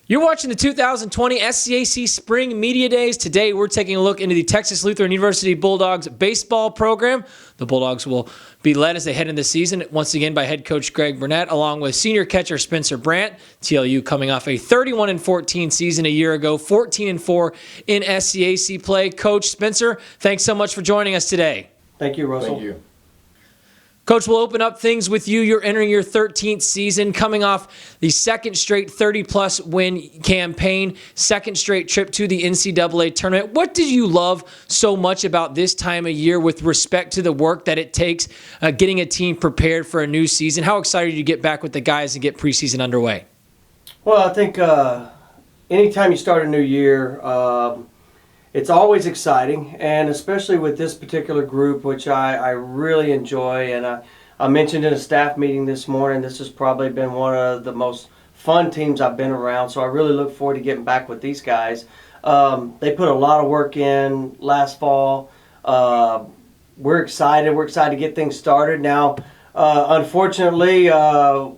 You're watching the 2020 SCAC Spring Media Days. Today, we're taking a look into the Texas Lutheran University Bulldogs baseball program. The Bulldogs will be led as they head into the season, once again, by head coach Burnett, along with senior catcher Spencer Brandt. TLU coming off a 31-14 season a year ago, 14-4 in SCAC play. Coach Spencer, thanks so much for joining us today. Thank you, Russell. Thank you. Coach, we'll open up things with you. You're entering your 13th season, coming off the second straight 30-plus win campaign, second straight trip to the NCAA tournament. What did you love so much about this time of year with respect to the work that it takes getting a team prepared for a new season? How excited are you to get back with the guys and get preseason underway? Well, I think anytime you start a new year, it's always exciting, and especially with this particular group, which I really enjoy. And I mentioned in a staff meeting this morning, this has probably been one of the most fun teams I've been around, so I really look forward to getting back with these guys. They put a lot of work in last fall. We're excited. We're excited to get things started. Now, unfortunately, for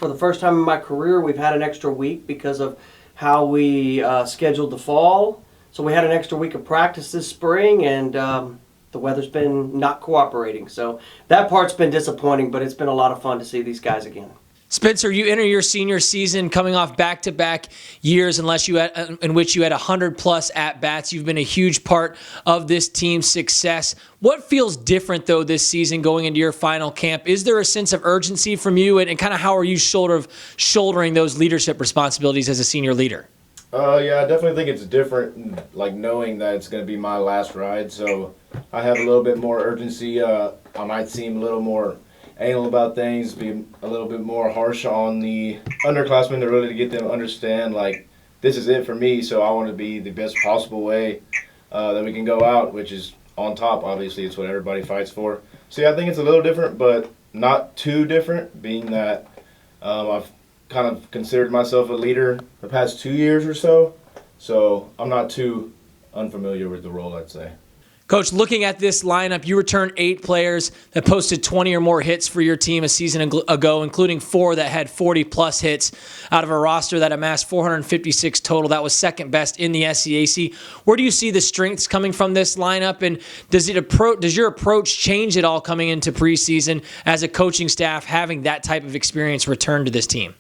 the first time in my career, we've had an extra week because of how we scheduled the fall. So we had an extra week of practice this spring, and the weather's been not cooperating. So that part's been disappointing, but it's been a lot of fun to see these guys again. Spencer, you enter your senior season coming off back-to-back years in which you had 100-plus at-bats. You've been a huge part of this team's success. What feels different, though, this season going into your final camp? Is there a sense of urgency from you, and kind of how are you shouldering those leadership responsibilities as a senior leader? Yeah, I definitely think it's different, like knowing that it's going to be my last ride. So I have a little bit more urgency. I might seem a little more anal about things, be a little bit more harsh on the underclassmen to really get them to understand, like, this is it for me. So I want to be the best possible way that we can go out, which is on top. Obviously, it's what everybody fights for. So yeah, I think it's a little different, but not too different, being that I've kind of considered myself a leader the past 2 years or so I'm not too unfamiliar with the role, I'd say. Coach, looking at this lineup, you returned 8 players that posted 20 or more hits for your team a season ago, including 4 that had 40-plus hits out of a roster that amassed 456 total. That was second best in the SCAC. Where do you see the strengths coming from this lineup, and does your approach change at all coming into preseason as a coaching staff having that type of experience return to this team?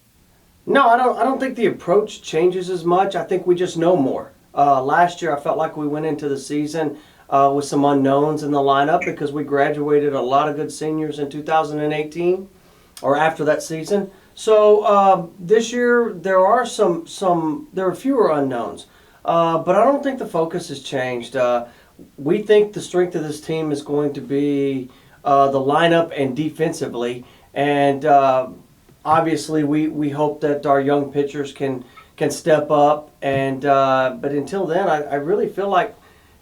No, I don't think the approach changes as much. I think we just know more. Last year, I felt like we went into the season with some unknowns in the lineup because we graduated a lot of good seniors in 2018 or after that season. So this year, there are fewer unknowns. But I don't think the focus has changed. We think the strength of this team is going to be the lineup and defensively. And obviously, we hope that our young pitchers can step up, and but until then, I really feel like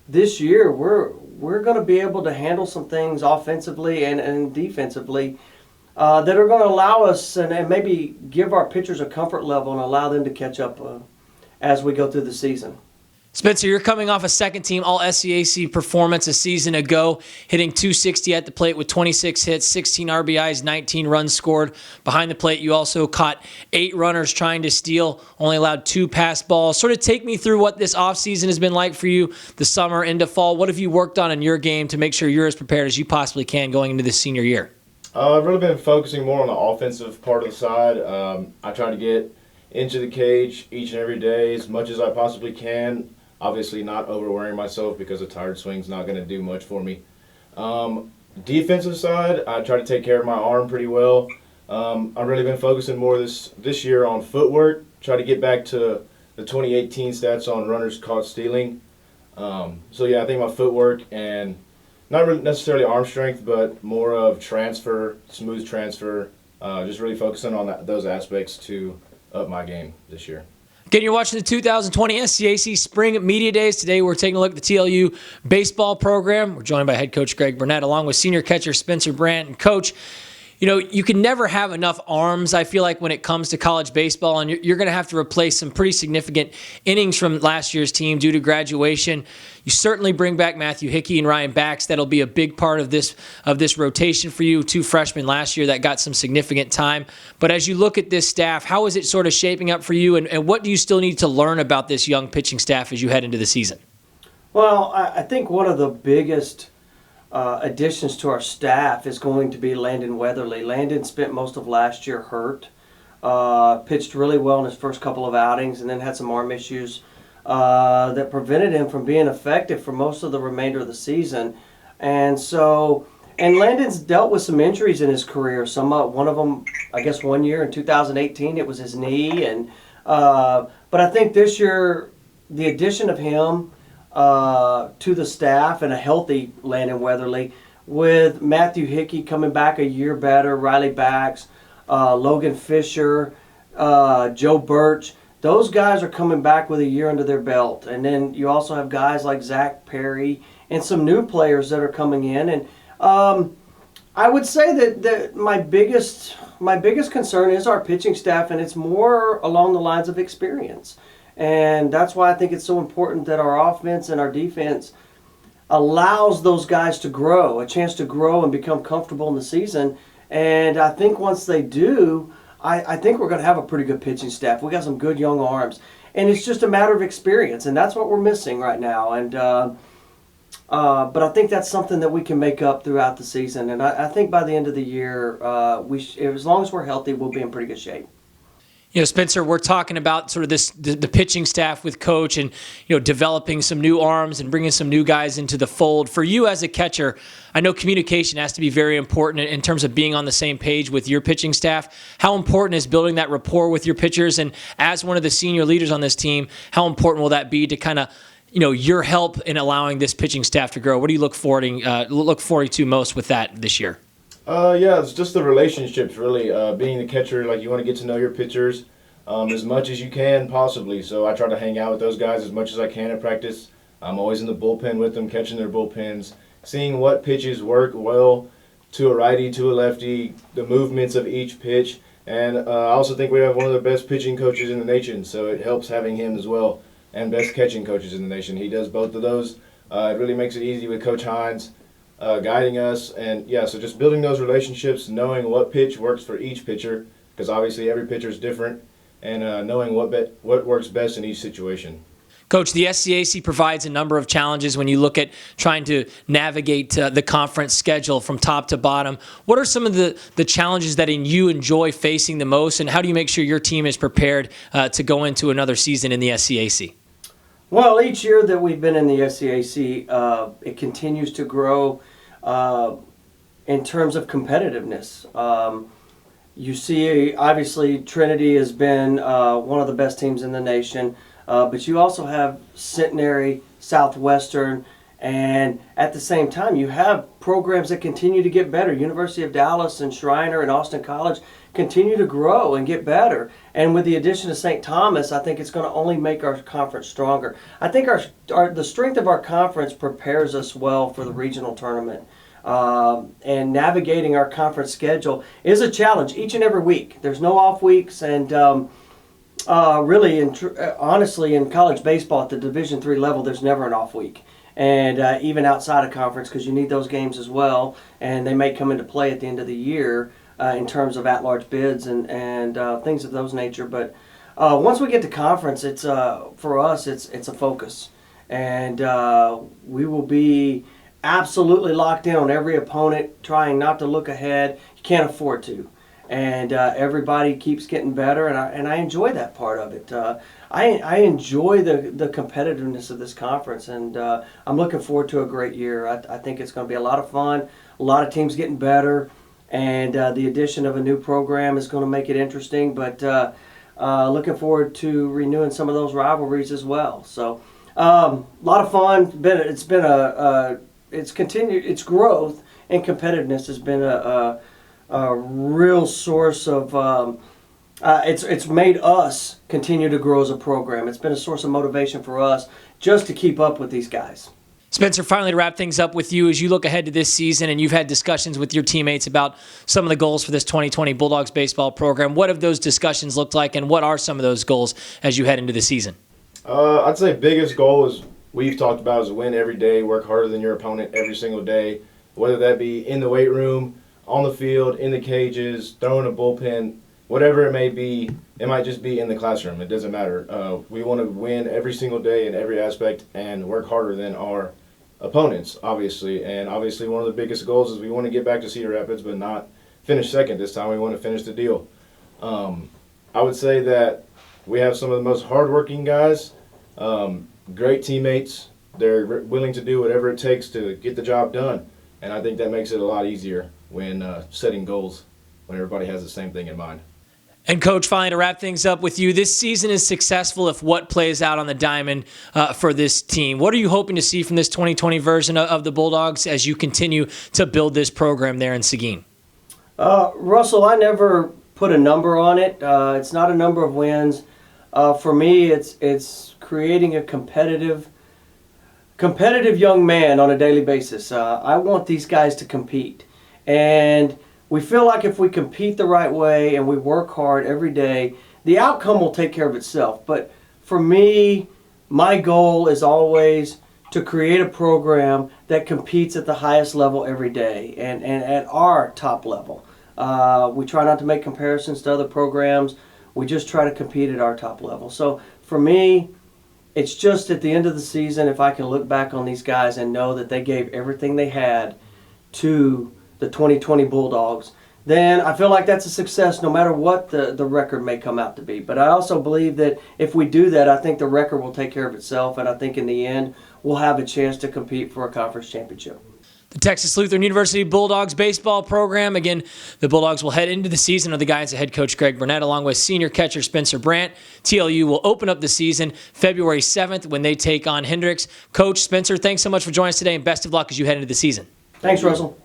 this year we're going to be able to handle some things offensively and defensively that are going to allow us and maybe give our pitchers a comfort level and allow them to catch up as we go through the season. Spencer, you're coming off a second-team All-SCAC performance a season ago, hitting .260 at the plate with 26 hits, 16 RBIs, 19 runs scored. Behind the plate, you also caught 8 runners trying to steal, only allowed 2 pass balls. Sort of take me through what this offseason has been like for you, the summer into fall. What have you worked on in your game to make sure you're as prepared as you possibly can going into this senior year? I've really been focusing more on the offensive part of the side. I try to get into the cage each and every day as much as I possibly can. Obviously not overwearing myself because a tired swing's not going to do much for me. Defensive side, I try to take care of my arm pretty well. I've really been focusing more this year on footwork, try to get back to the 2018 stats on runners caught stealing. So yeah, I think my footwork and not really necessarily arm strength, but more of transfer, smooth transfer, just really focusing on those aspects to up my game this year. Again, you're watching the 2020 SCAC Spring Media Days. Today, we're taking a look at the TLU baseball program. We're joined by head coach Burnett, along with senior catcher Spencer Brandt. And Coach, You can never have enough arms, I feel like, when it comes to college baseball, and you're going to have to replace some pretty significant innings from last year's team due to graduation. You certainly bring back Matthew Hickey and Ryan Bax. That'll be a big part of this rotation for you. 2 freshmen last year that got some significant time. But as you look at this staff, how is it sort of shaping up for you, and what do you still need to learn about this young pitching staff as you head into the season? Well, I think one of the biggest additions to our staff is going to be Landon Weatherly. Landon spent most of last year hurt, pitched really well in his first couple of outings, and then had some arm issues that prevented him from being effective for most of the remainder of the season. And Landon's dealt with some injuries in his career. One of them, I guess, 1 year in 2018, it was his knee. But I think this year, the addition of him to the staff and a healthy Landon Weatherly, with Matthew Hickey coming back a year better, Riley Bax, Logan Fisher, Joe Birch. Those guys are coming back with a year under their belt. And then you also have guys like Zach Perry and some new players that are coming in. And I would say that my biggest concern is our pitching staff, and it's more along the lines of experience. And that's why I think it's so important that our offense and our defense allows those guys to grow, a chance to grow and become comfortable in the season. And I think once they do, I think we're going to have a pretty good pitching staff. We got some good young arms. And it's just a matter of experience, and that's what we're missing right now. And but I think that's something that we can make up throughout the season. And I think by the end of the year, as long as we're healthy, we'll be in pretty good shape. Spencer, we're talking about sort of the pitching staff with Coach and, developing some new arms and bringing some new guys into the fold. For you as a catcher, I know communication has to be very important in terms of being on the same page with your pitching staff. How important is building that rapport with your pitchers? And as one of the senior leaders on this team, how important will that be to kind of, your help in allowing this pitching staff to grow? What do you look forward to most with that this year? It's just the relationships, really. Being the catcher, you want to get to know your pitchers as much as you can possibly. So I try to hang out with those guys as much as I can at practice. I'm always in the bullpen with them, catching their bullpens, seeing what pitches work well to a righty, to a lefty, the movements of each pitch. And I also think we have one of the best pitching coaches in the nation, so it helps having him as well, and best catching coaches in the nation. He does both of those. It really makes it easy with Coach Hines. Guiding us, and so just building those relationships, knowing what pitch works for each pitcher, because obviously every pitcher is different, and knowing what works best in each situation. Coach, the SCAC provides a number of challenges when you look at trying to navigate the conference schedule from top to bottom. What are some of the challenges that you enjoy facing the most, and how do you make sure your team is prepared to go into another season in the SCAC? Well, each year that we've been in the SCAC, it continues to grow in terms of competitiveness. You see, obviously, Trinity has been one of the best teams in the nation, but you also have Centenary, Southwestern, and at the same time, you have programs that continue to get better. University of Dallas and Schreiner and Austin College continue to grow and get better. And with the addition of St. Thomas, I think it's going to only make our conference stronger. I think the strength of our conference prepares us well for the regional tournament. And navigating our conference schedule is a challenge each and every week. There's no off weeks, and honestly, in college baseball at the Division III level, there's never an off week. And even outside of conference, because you need those games as well, and they may come into play at the end of the year in terms of at-large bids and things of those nature. But once we get to conference, it's for us, it's a focus, and we will be absolutely locked in on every opponent, trying not to look ahead. You can't afford to. And everybody keeps getting better, and I enjoy that part of it. I enjoy the competitiveness of this conference, and I'm looking forward to a great year. I think it's going to be a lot of fun, a lot of teams getting better, and the addition of a new program is going to make it interesting, but looking forward to renewing some of those rivalries as well. So a lot of fun. Its growth and competitiveness has been a real source of it's made us continue to grow as a program. It's been a source of motivation for us just to keep up with these guys. Spencer, finally to wrap things up with you, as you look ahead to this season and you've had discussions with your teammates about some of the goals for this 2020 Bulldogs baseball program, what have those discussions looked like, and what are some of those goals as you head into the season? I'd say biggest goal is we've talked about is win every day, work harder than your opponent every single day, whether that be in the weight room, on the field, in the cages, throwing a bullpen, whatever it may be. It might just be in the classroom. It doesn't matter. We want to win every single day in every aspect and work harder than our opponents, obviously. And obviously one of the biggest goals is we want to get back to Cedar Rapids but not finish second this time. We want to finish the deal. I would say that we have some of the most hardworking guys, great teammates. They're willing to do whatever it takes to get the job done. And I think that makes it a lot easier when setting goals, when everybody has the same thing in mind. And Coach, finally to wrap things up with you, this season is successful if what plays out on the diamond for this team. What are you hoping to see from this 2020 version of the Bulldogs as you continue to build this program there in Seguin? Russell, I never put a number on it. It's not a number of wins. For me, it's creating a competitive young man on a daily basis. I want these guys to compete. And we feel like if we compete the right way and we work hard every day, the outcome will take care of itself. But for me, my goal is always to create a program that competes at the highest level every day and at our top level. We try not to make comparisons to other programs. We just try to compete at our top level. So for me, it's just at the end of the season, if I can look back on these guys and know that they gave everything they had to the 2020 Bulldogs, then I feel like that's a success no matter what the record may come out to be. But I also believe that if we do that, I think the record will take care of itself, and I think in the end we'll have a chance to compete for a conference championship. The Texas Lutheran University Bulldogs baseball program. Again, the Bulldogs will head into the season under the guidance of head coach Greg Burnett along with senior catcher Spencer Brandt. TLU will open up the season February 7th when they take on Hendricks. Coach Spencer, thanks so much for joining us today, and best of luck as you head into the season. Thanks, Russell.